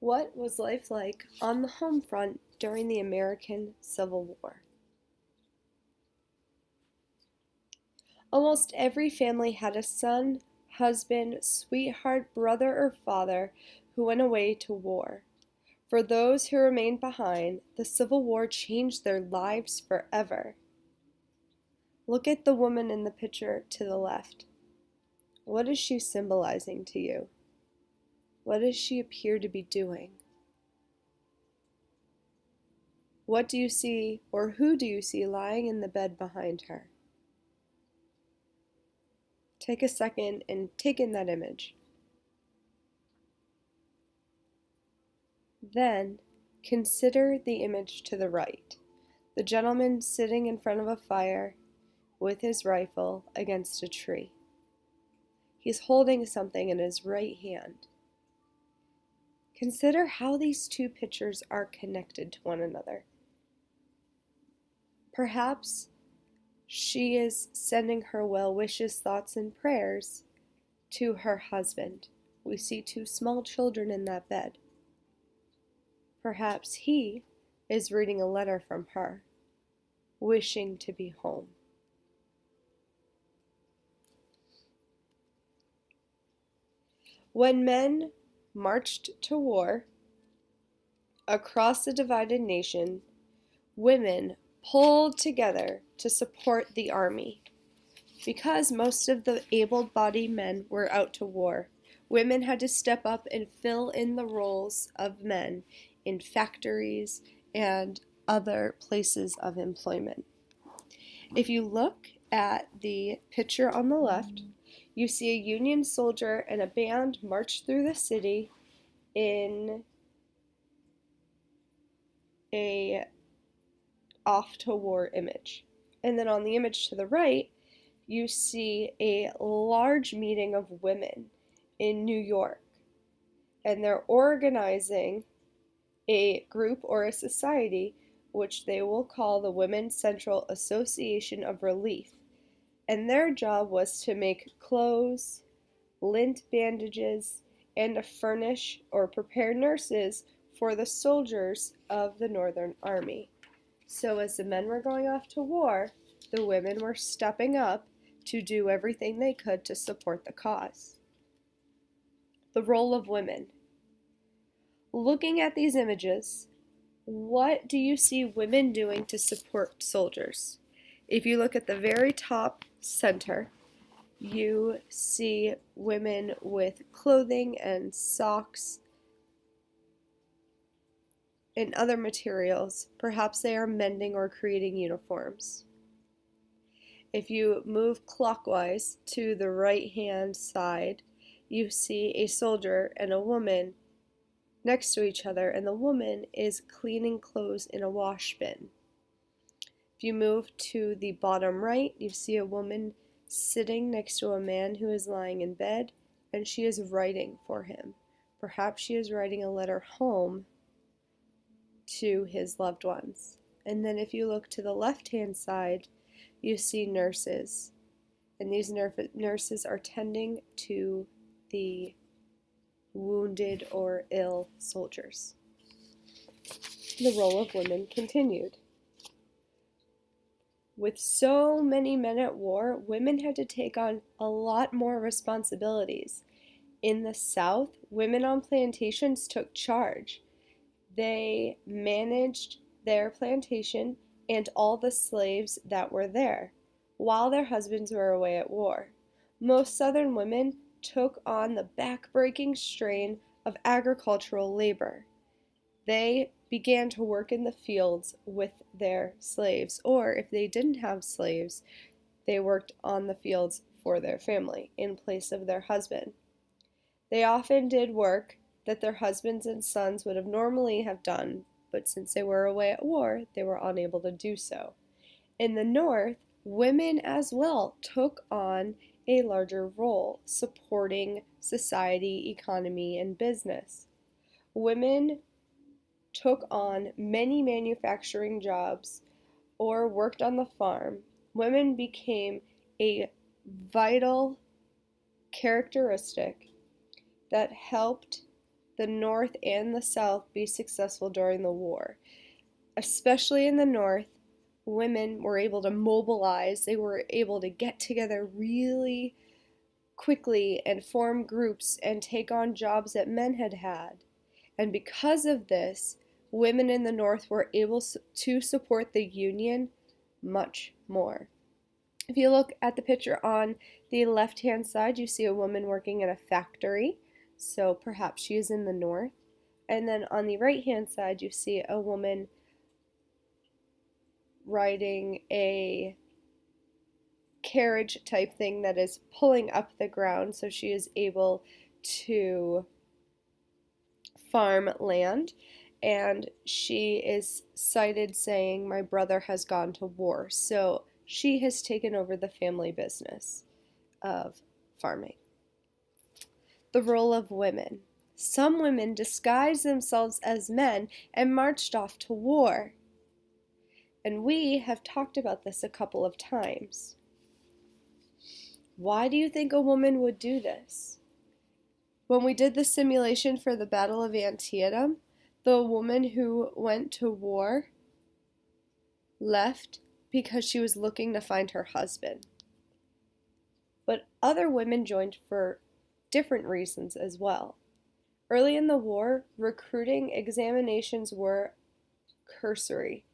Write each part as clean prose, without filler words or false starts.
What was life like on the home front during the American Civil War? Almost every family had a son, husband, sweetheart, brother, or father who went away to war. For those who remained behind, the Civil War changed their lives forever. Look at the woman in the picture to the left. What is she symbolizing to you? What does she appear to be doing? What do you see, or who do you see lying in the bed behind her? Take a second and take in that image. Then consider the image to the right. The gentleman sitting in front of a fire with his rifle against a tree. He's holding something in his right hand. Consider how these two pictures are connected to one another. Perhaps she is sending her well wishes, thoughts, and prayers to her husband. We see two small children in that bed. Perhaps he is reading a letter from her, wishing to be home. When men marched to war across the divided nation, women pulled together to support the army. Because most of the able-bodied men were out to war, women had to step up and fill in the roles of men in factories and other places of employment. If you look at the picture on the left, you see a Union soldier and a band march through the city in a off-to-war image. And then on the image to the right, you see a large meeting of women in New York. And they're organizing a group or a society which they will call the Women's Central Association of Relief. And their job was to make clothes, lint bandages, and to furnish or prepare nurses for the soldiers of the Northern Army. So as the men were going off to war, the women were stepping up to do everything they could to support the cause. The role of women. Looking at these images, what do you see women doing to support soldiers? If you look at the very top center, you see women with clothing and socks and other materials. Perhaps they are mending or creating uniforms. If you move clockwise to the right-hand side, you see a soldier and a woman next to each other, and the woman is cleaning clothes in a wash bin. If you move to the bottom right, you see a woman sitting next to a man who is lying in bed, and she is writing for him. Perhaps she is writing a letter home to his loved ones. And then if you look to the left-hand side, you see nurses. And these nurses are tending to the wounded or ill soldiers. The role of women continued. With so many men at war, women had to take on a lot more responsibilities. In the South, women on plantations took charge. They managed their plantation and all the slaves that were there, while their husbands were away at war. Most Southern women took on the back-breaking strain of agricultural labor. They began to work in the fields with their slaves, or if they didn't have slaves, they worked on the fields for their family in place of their husband. They often did work that their husbands and sons would have normally have done, but since they were away at war, they were unable to do so. In the North, women as well took on a larger role, supporting society, economy, and business. Women took on many manufacturing jobs or worked on the farm. Women became a vital characteristic that helped the North and the South be successful during the war. Especially in the North, women were able to mobilize, they were able to get together really quickly and form groups and take on jobs that men had had. And because of this, women in the North were able to support the Union much more. If you look at the picture on the left-hand side, you see a woman working in a factory, so perhaps she is in the North. And then on the right-hand side, you see a woman riding a carriage type thing that is pulling up the ground, so she is able to farm land, and she is cited saying, "My brother has gone to war." So she has taken over the family business of farming. The role of women. Some women disguised themselves as men and marched off to war. And we have talked about this a couple of times. Why do you think a woman would do this? When we did the simulation for the Battle of Antietam, the woman who went to war left because she was looking to find her husband. But other women joined for different reasons as well. Early in the war, recruiting examinations were cursory.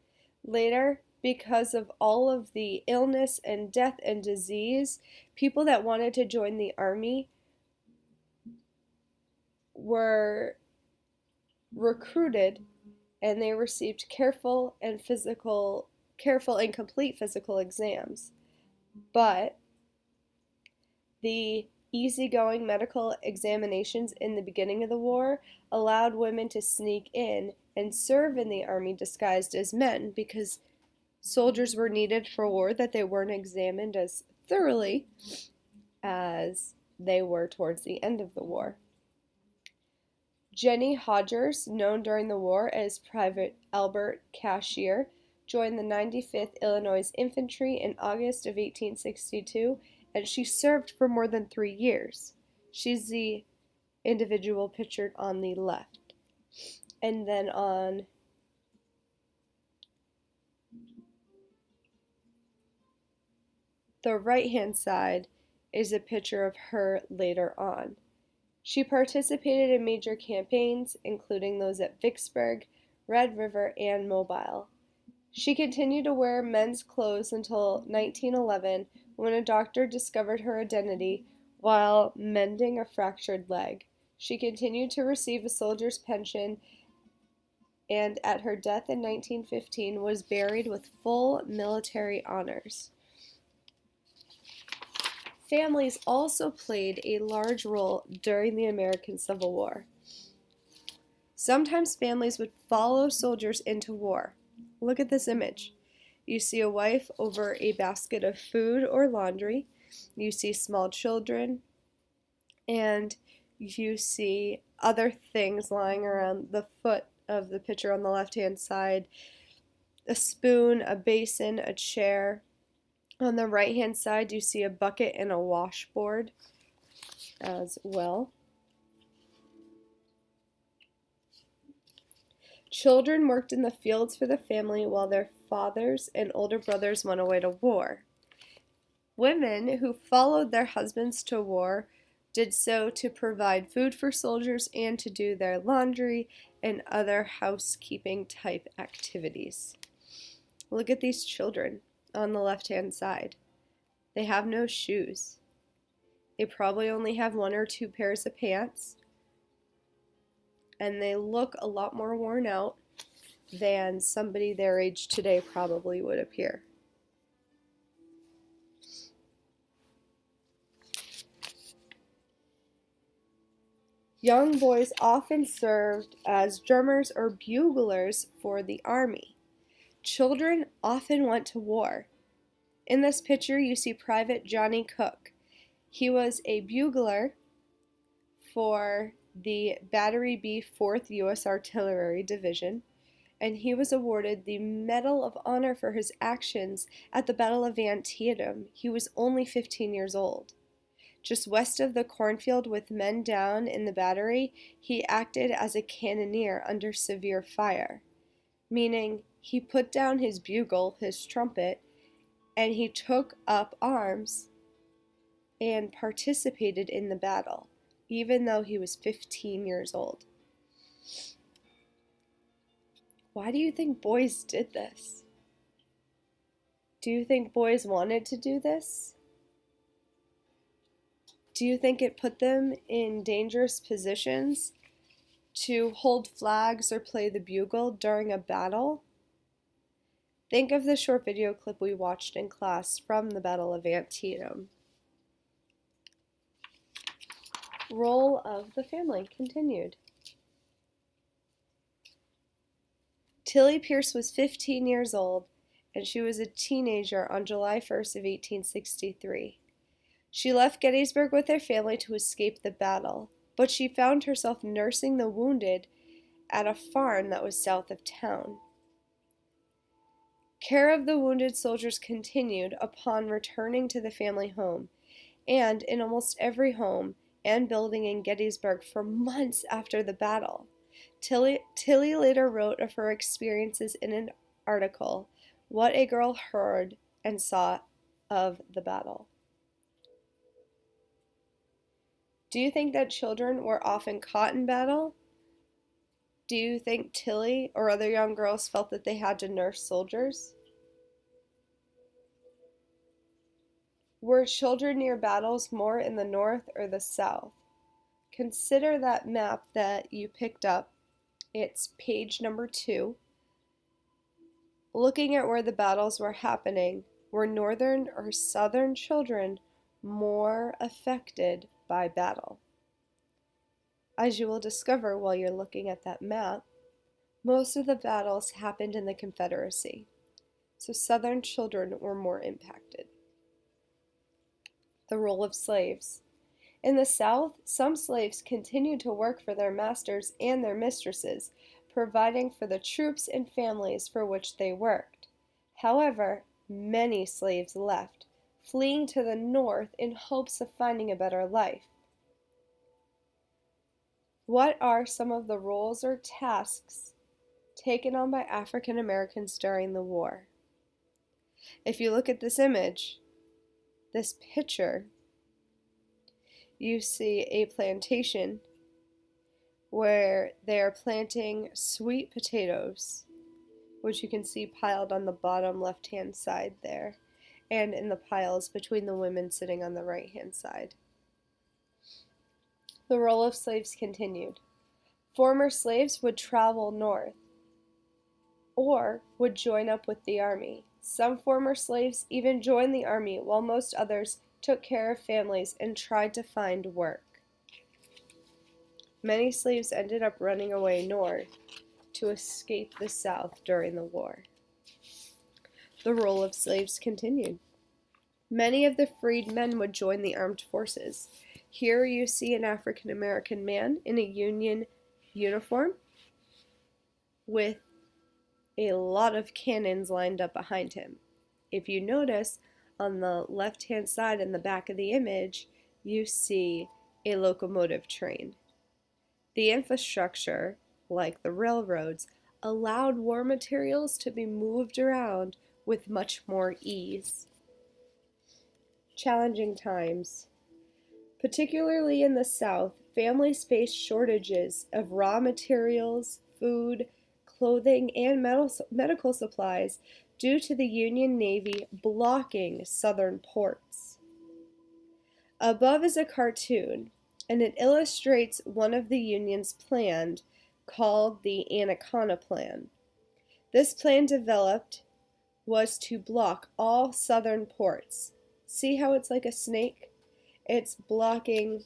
Later, because of all of the illness and death and disease, people that wanted to join the army were recruited, and they received careful and complete physical exams. But the easygoing medical examinations in the beginning of the war allowed women to sneak in and serve in the army disguised as men, because soldiers were needed for war, that they weren't examined as thoroughly as they were towards the end of the war. Jenny Hodgers, known during the war as Private Albert Cashier, joined the 95th Illinois Infantry in August of 1862, and she served for more than 3 years. She's the individual pictured on the left. And then on the right-hand side is a picture of her later on. She participated in major campaigns, including those at Vicksburg, Red River, and Mobile. She continued to wear men's clothes until 1911, when a doctor discovered her identity while mending a fractured leg. She continued to receive a soldier's pension, and at her death in 1915 was buried with full military honors. Families also played a large role during the American Civil War. Sometimes families would follow soldiers into war. Look at this image. You see a wife over a basket of food or laundry. You see small children, and you see other things lying around the foot of the picture on the left-hand side. A spoon, a basin, a chair. On the right-hand side, you see a bucket and a washboard as well. Children worked in the fields for the family while their fathers and older brothers went away to war. Women who followed their husbands to war did so to provide food for soldiers and to do their laundry and other housekeeping type activities. Look at these children on the left-hand side. They have no shoes. They probably only have 1 or 2 pairs of pants, and they look a lot more worn out than somebody their age today probably would appear. Young boys often served as drummers or buglers for the army. Children often went to war. In this picture, you see Private Johnny Cook. He was a bugler for the Battery B 4th U.S. Artillery Division, and he was awarded the Medal of Honor for his actions at the Battle of Antietam. He was only 15 years old. Just west of the cornfield with men down in the battery, he acted as a cannoneer under severe fire, meaning he put down his bugle, his trumpet, and he took up arms and participated in the battle, even though he was 15 years old. Why do you think boys did this? Do you think boys wanted to do this? Do you think it put them in dangerous positions to hold flags or play the bugle during a battle? Think of the short video clip we watched in class from the Battle of Antietam. Role of the family continued. Tilly Pierce was 15 years old, and she was a teenager on July 1st of 1863. She left Gettysburg with her family to escape the battle, but she found herself nursing the wounded at a farm that was south of town. Care of the wounded soldiers continued upon returning to the family home, and in almost every home and building in Gettysburg for months after the battle. Tilly later wrote of her experiences in an article, What a Girl Heard and Saw of the Battle. Do you think that children were often caught in battle? Do you think Tilly or other young girls felt that they had to nurse soldiers? Were children near battles more in the north or the south? Consider that map that you picked up. It's page number 2. Looking at where the battles were happening, were northern or southern children more affected by battle? As you will discover while you're looking at that map, most of the battles happened in the Confederacy, so southern children were more impacted. The role of slaves. In the South, some slaves continued to work for their masters and their mistresses, providing for the troops and families for which they worked. However, many slaves left, fleeing to the north in hopes of finding a better life. What are some of the roles or tasks taken on by African Americans during the war? If you look at this image, this picture, you see a plantation where they are planting sweet potatoes, which you can see piled on the bottom left-hand side there, and in the piles between the women sitting on the right-hand side. The role of slaves continued. Former slaves would travel north or would join up with the army. Some former slaves even joined the army, while most others took care of families and tried to find work. Many slaves ended up running away north to escape the South during the war. The role of slaves continued. Many of the freed men would join the armed forces. Here you see an African American man in a Union uniform with a lot of cannons lined up behind him. If you notice, on the left-hand side in the back of the image, you see a locomotive train. The infrastructure, like the railroads, allowed war materials to be moved around with much more ease. Challenging times. Particularly in the South, families faced shortages of raw materials, food, clothing, and medical supplies due to the Union Navy blocking southern ports. Above is a cartoon, and it illustrates one of the Union's plans called the Anaconda Plan. This plan developed was to block all southern ports. See how it's like a snake? It's blocking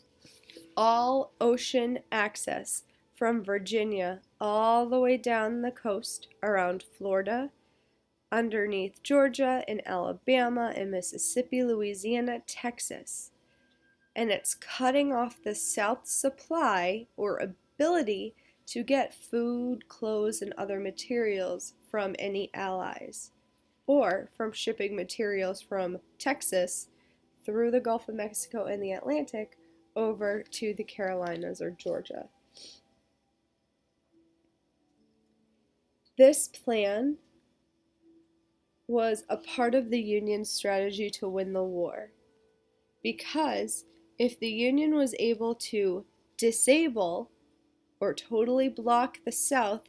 all ocean access from Virginia all the way down the coast around Florida, underneath Georgia and Alabama and Mississippi, Louisiana, Texas. And it's cutting off the South's supply or ability to get food, clothes, and other materials from any allies, or from shipping materials from Texas through the Gulf of Mexico and the Atlantic over to the Carolinas or Georgia. This plan was a part of the Union's strategy to win the war, because if the Union was able to disable or totally block the South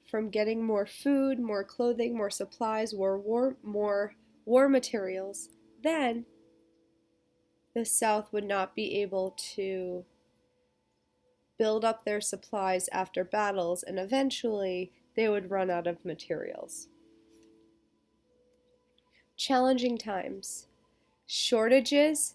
from getting more food, more clothing, more supplies, more war materials, then the South would not be able to build up their supplies after battles, and eventually they would run out of materials. Challenging times. Shortages,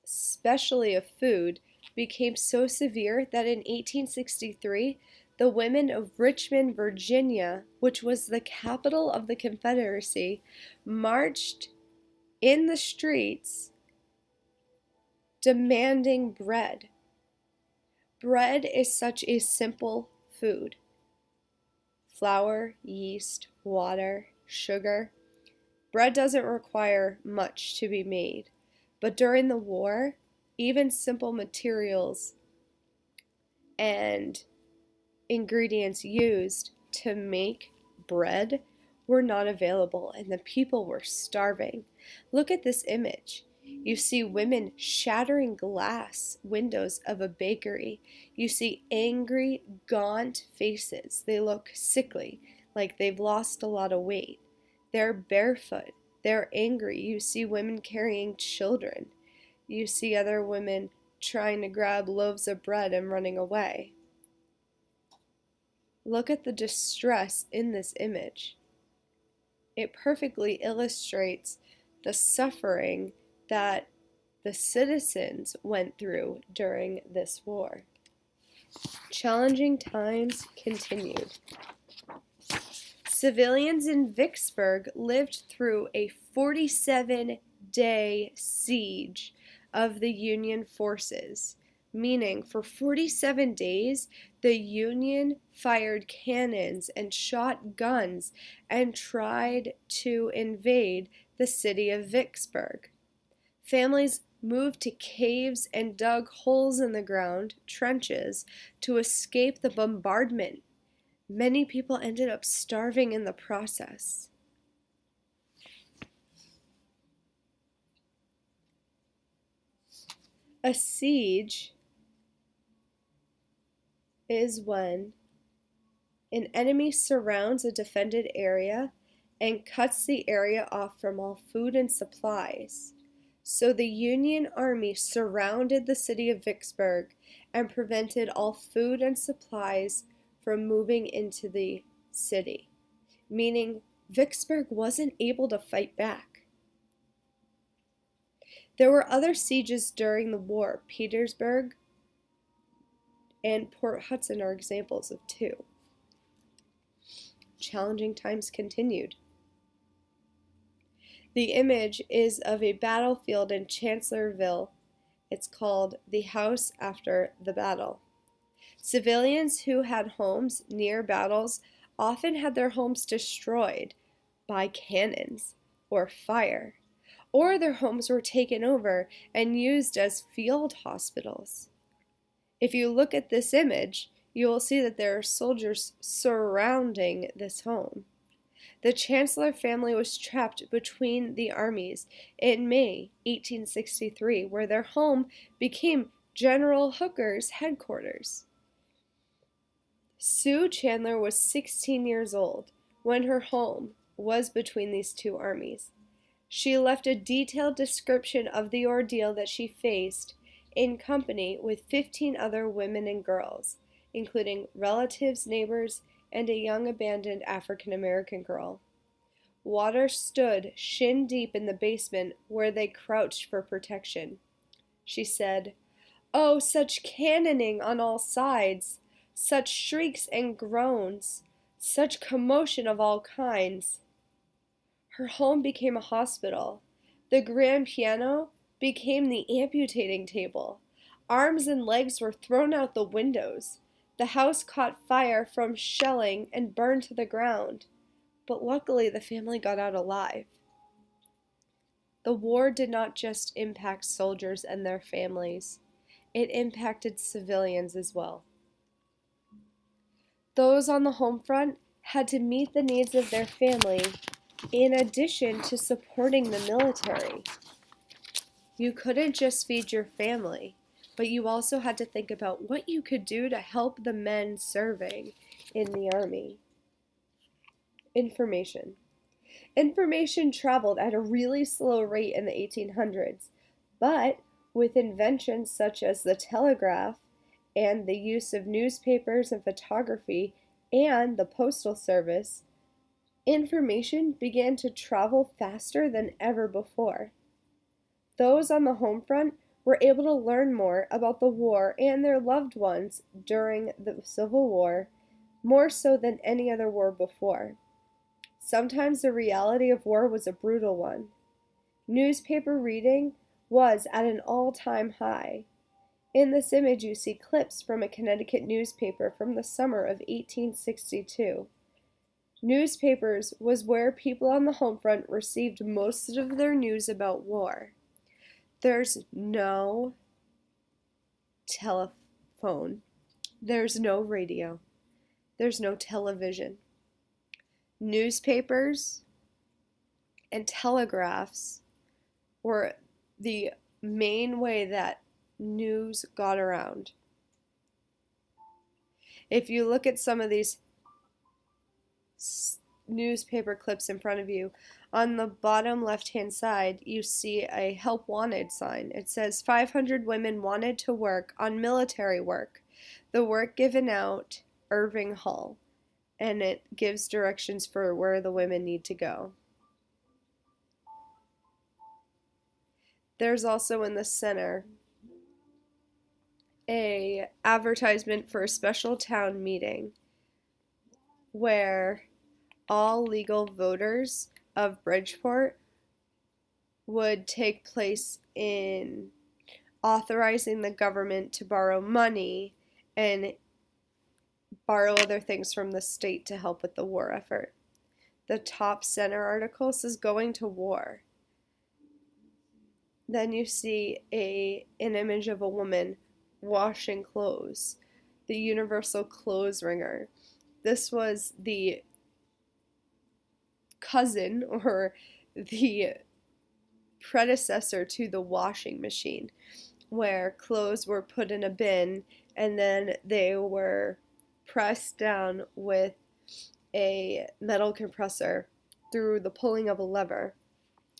especially of food, became so severe that in 1863, the women of Richmond, Virginia, which was the capital of the Confederacy, marched in the streets demanding bread. Bread is such a simple food. Flour, yeast, water, sugar. Bread doesn't require much to be made, but during the war, even simple materials and ingredients used to make bread were not available, and the people were starving. Look at this image. You see women shattering glass windows of a bakery. You see angry, gaunt faces. They look sickly, like they've lost a lot of weight. They're barefoot. They're angry. You see women carrying children. You see other women trying to grab loaves of bread and running away. Look at the distress in this image. It perfectly illustrates the suffering that the citizens went through during this war. Challenging times continued. Civilians in Vicksburg lived through a 47-day siege of the Union forces, meaning for 47 days the Union fired cannons and shot guns and tried to invade the city of Vicksburg. Families moved to caves and dug holes in the ground, trenches, to escape the bombardment. Many people ended up starving in the process. A siege is when an enemy surrounds a defended area and cuts the area off from all food and supplies. So the Union Army surrounded the city of Vicksburg and prevented all food and supplies from moving into the city, meaning Vicksburg wasn't able to fight back. There were other sieges during the war. Petersburg and Port Hudson are examples of two. Challenging times continued. The image is of a battlefield in Chancellorsville. It's called the House After the Battle. Civilians who had homes near battles often had their homes destroyed by cannons or fire, or their homes were taken over and used as field hospitals. If you look at this image, you will see that there are soldiers surrounding this home. The Chancellor family was trapped between the armies in May 1863, where their home became General Hooker's headquarters. Sue Chandler was 16 years old when her home was between these two armies. She left a detailed description of the ordeal that she faced in company with 15 other women and girls, including relatives, neighbors, and a young abandoned African American girl. Water stood shin deep in the basement where they crouched for protection. She said, "Oh, such cannoning on all sides, such shrieks and groans, such commotion of all kinds." Her home became a hospital. The grand piano became the amputating table. Arms and legs were thrown out the windows. The house caught fire from shelling and burned to the ground. But luckily, the family got out alive. The war did not just impact soldiers and their families, it impacted civilians as well. Those on the home front had to meet the needs of their family in addition to supporting the military. You couldn't just feed your family, but you also had to think about what you could do to help the men serving in the army. Information. Information traveled at a really slow rate in the 1800s, but with inventions such as the telegraph and the use of newspapers and photography and the postal service, information began to travel faster than ever before. Those on the home front were able to learn more about the war and their loved ones during the Civil War, more so than any other war before. Sometimes the reality of war was a brutal one. Newspaper reading was at an all-time high. In this image, you see clips from a Connecticut newspaper from the summer of 1862. Newspapers was where people on the home front received most of their news about war. There's no telephone. There's no radio. There's no television. Newspapers and telegraphs were the main way that news got around. If you look at some of these newspaper clips in front of you, on the bottom left-hand side, you see a help wanted sign. It says 500 women wanted to work on military work. The work given out, Irving Hall. And it gives directions for where the women need to go. There's also in the center a advertisement for a special town meeting where all legal voters of Bridgeport would take place in authorizing the government to borrow money and borrow other things from the state to help with the war effort. The top center article says going to war. Then you see an image of a woman washing clothes, the universal clothes wringer. This was the cousin or the predecessor to the washing machine, where clothes were put in a bin and then they were pressed down with a metal compressor through the pulling of a lever,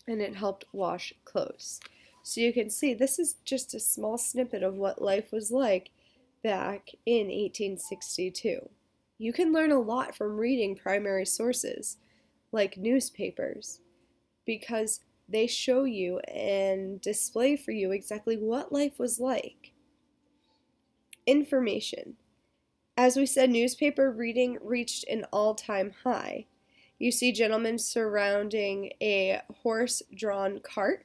and it helped wash clothes. So you can see this is just a small snippet of what life was like back in 1862. You can learn a lot from reading primary sources like newspapers because they show you and display for you exactly what life was like. Information. As we said, newspaper reading reached an all-time high. You see gentlemen surrounding a horse-drawn cart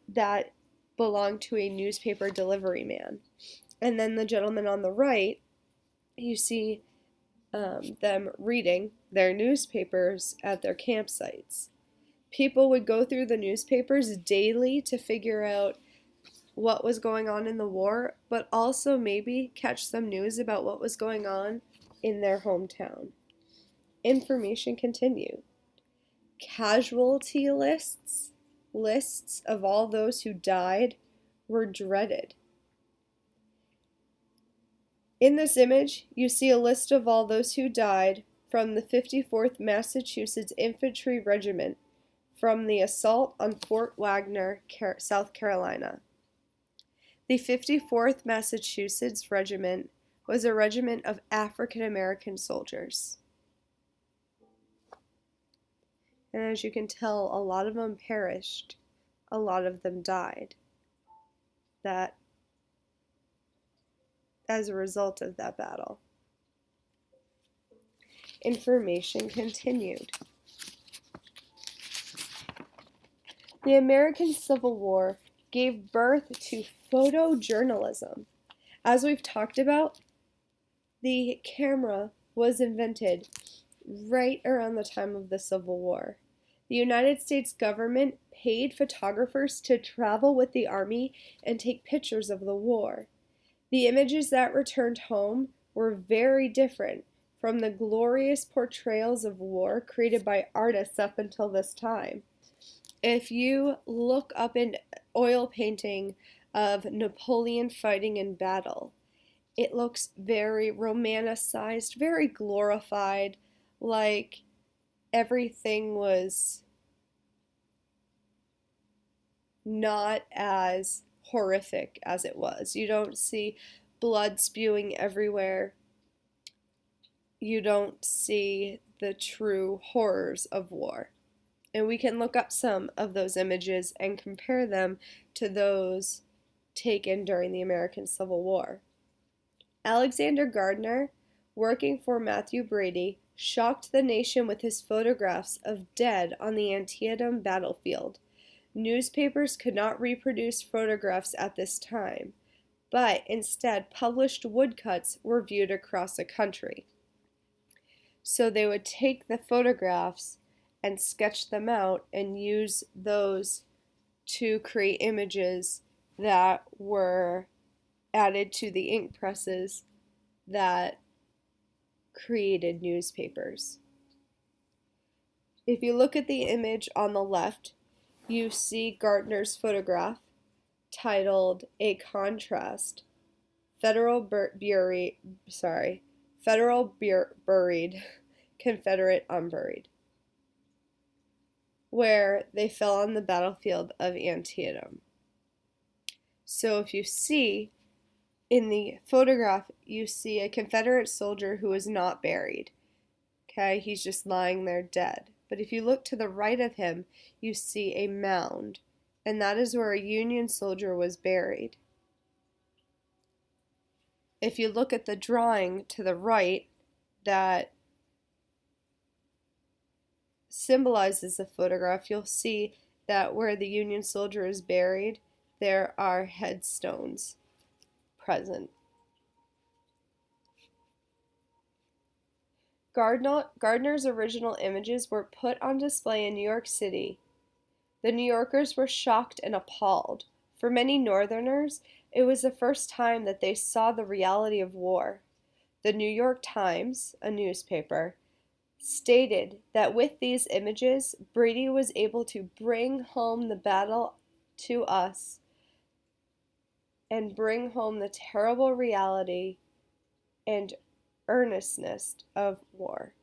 that belonged to a newspaper delivery man. And then the gentleman on the right, you see them reading their newspapers at their campsites. People would go through the newspapers daily to figure out what was going on in the war, but also maybe catch some news about what was going on in their hometown. Information continued. Casualty lists of all those who died were dreaded. In this image, you see a list of all those who died from the 54th Massachusetts Infantry Regiment from the assault on Fort Wagner, South Carolina. The 54th Massachusetts Regiment was a regiment of African American soldiers. And as you can tell, a lot of them perished. A lot of them died. That as a result of that battle. Information continued. The American Civil War gave birth to photojournalism. As we've talked about, the camera was invented right around the time of the Civil War. The United States government paid photographers to travel with the army and take pictures of the war. The images that returned home were very different from the glorious portrayals of war created by artists up until this time. If you look up an oil painting of Napoleon fighting in battle, it looks very romanticized, very glorified, like everything was not as horrific as it was. You don't see blood spewing everywhere. You don't see the true horrors of war. And we can look up some of those images and compare them to those taken during the American Civil War. Alexander Gardner, working for Matthew Brady, shocked the nation with his photographs of dead on the Antietam battlefield. Newspapers could not reproduce photographs at this time, but instead published woodcuts were viewed across the country. So they would take the photographs and sketch them out and use those to create images that were added to the ink presses that created newspapers. If you look at the image on the left, you see Gardner's photograph titled "A Contrast: Buried, Confederate Unburied," where they fell on the battlefield of Antietam. So if you see in the photograph, you see a Confederate soldier who is not buried. Okay, he's just lying there dead. But if you look to the right of him, you see a mound, and that is where a Union soldier was buried. If you look at the drawing to the right that symbolizes the photograph, you'll see that where the Union soldier is buried, there are headstones present. Gardner's original images were put on display in New York City. The New Yorkers were shocked and appalled. For many Northerners, it was the first time that they saw the reality of war. The New York Times, a newspaper, stated that with these images, Brady was able to bring home the battle to us and bring home the terrible reality and earnestness of war.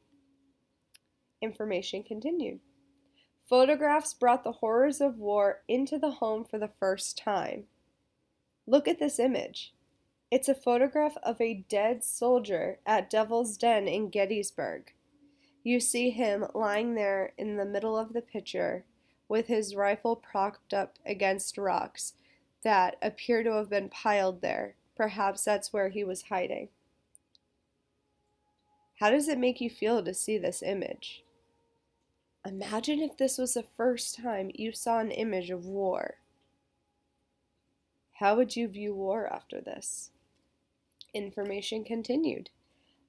Information continued. Photographs brought the horrors of war into the home for the first time. Look at this image. It's a photograph of a dead soldier at Devil's Den in Gettysburg. You see him lying there in the middle of the picture with his rifle propped up against rocks that appear to have been piled there. Perhaps that's where he was hiding. How does it make you feel to see this image? Imagine if this was the first time you saw an image of war. How would you view war after this? Information continued.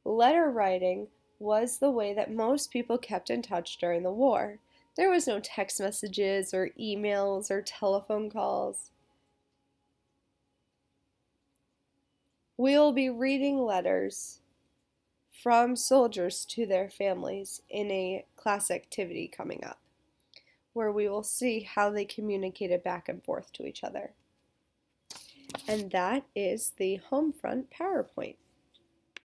Letter writing was the way that most people kept in touch during the war. There was no text messages or emails or telephone calls. We'll be reading letters from soldiers to their families in a class activity coming up, where we will see how they communicated back and forth to each other. And that is the Homefront PowerPoint.